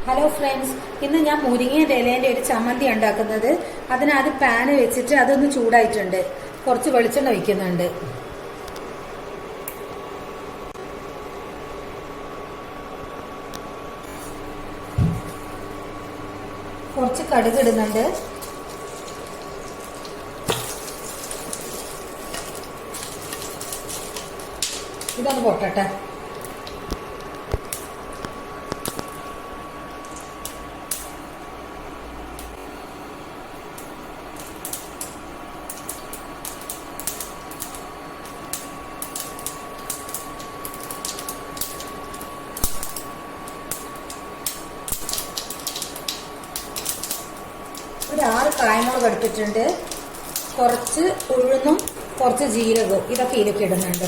Hello friends, ഇന്ന് ഞാൻ മുരിങ്ങയുടെ ഇലേന്റെ ഒരു ചമ്മന്തി ഉണ്ടാക്കുന്നത്. അതിനാദ്യം പാന് വെച്ചിട്ട് അതൊന്ന് ചൂടായിട്ടുണ്ട്. കുറച്ച് വെളിച്ചെണ്ണ ഒഴിക്കുന്നുണ്ട്. കുറച്ച് കടുക് ഇടുന്നുണ്ട്. ഇതൊന്ന് പൊട്ടട്ടെ. ഒരു 6 കായമുളക് എടുത്തിട്ടുണ്ട്. കുറച്ച് ഉഴുന്നും കുറച്ച് ജീരകവും ഇതൊക്കെ ഇതിലേക്ക് ഇടുന്നുണ്ട്.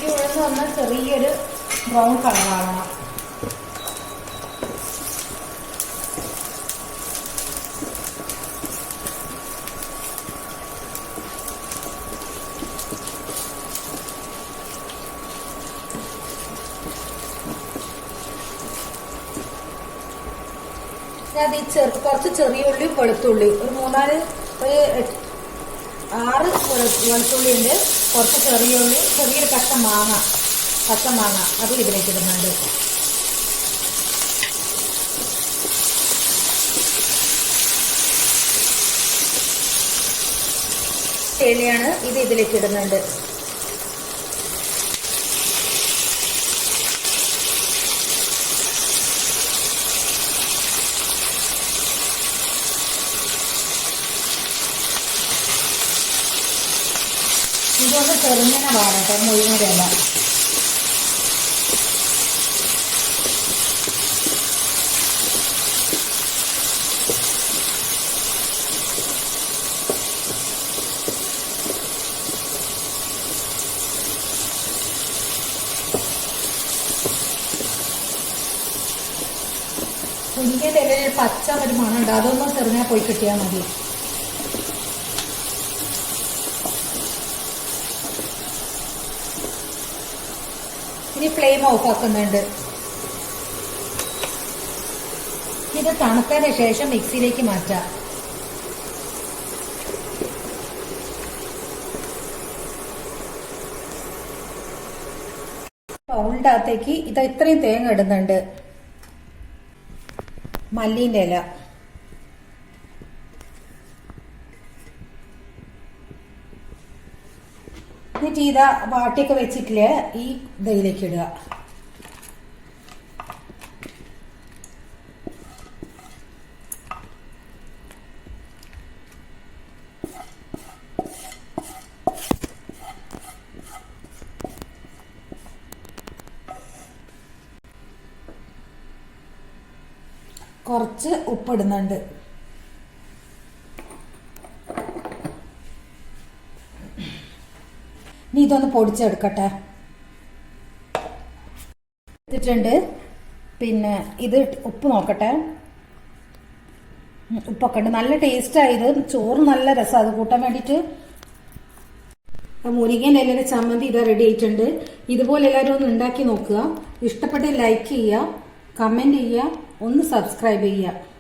ഈ ഉഴുന്ന് വന്നാൽ ചെറിയൊരു ബ്രൗൺ കളറാകണം. കുറച്ച് ചെറിയ ഉള്ളിയും വെളുത്തുള്ളിയും ഒരു 6 വെളുത്തുള്ളി ഉണ്ട്. കുറച്ച് ചെറിയ ഉള്ളി, ചെറിയൊരു പച്ചമാങ്ങ അത് ഇതിലേക്ക് ഇടുന്നുണ്ട്. തേയിലയാണ് ഇത് ഇതിലേക്ക് ഇടുന്നുണ്ട്. ഇതൊന്ന് ചെറുങ്ങനെ വാടട്ടെ. മുഴുവൻ്റെ ഇല മുരിങ്ങയുടെ ഇലയിൽ പച്ച ഒരു മണമുണ്ട്. അതൊന്നും ചെറുങ്ങനെ പോയി കിട്ടിയാൽ മതി. ഇനി ഫ്ലെയിം ഓഫ് ആക്കുന്നുണ്ട്. ഇത് തണുത്തതിന് ശേഷം മിക്സിയിലേക്ക് മാറ്റാം. ബൗളിന്റെ അകത്തേക്ക് ഇത് ഇത്രയും തേങ്ങ ഇടുന്നുണ്ട്. മല്ലിന്റെ ഇല, എന്നിട്ട് ഇതാ വാട്ടിയൊക്കെ വെച്ചിട്ടില്ലേ ഈ ദയിലേക്ക് ഇടുക. കുറച്ച് ഉപ്പിടുന്നുണ്ട്. ഇനി ഇതൊന്ന് പൊടിച്ചെടുക്കട്ടെ. എടുത്തിട്ടുണ്ട്. പിന്നെ ഇത് ഉപ്പ് നോക്കട്ടെ. ഉപ്പൊക്കെ ഉണ്ട്. നല്ല ടേസ്റ്റായത്. ചോറ് നല്ല രസം. അത് കൂട്ടാൻ വേണ്ടിയിട്ട് മുരിങ്ങയുടെ ഇലയുടെ ചമ്മന്തി ഇത് റെഡി ആയിട്ടുണ്ട്. ഇതുപോലെ എല്ലാവരും ഒന്ന് ഉണ്ടാക്കി നോക്കുക. ഇഷ്ടപ്പെട്ട ലൈക്ക് ചെയ്യുക, കമന്റ് ചെയ്യുക, ഒന്ന് സബ്സ്ക്രൈബ് ചെയ്യുക.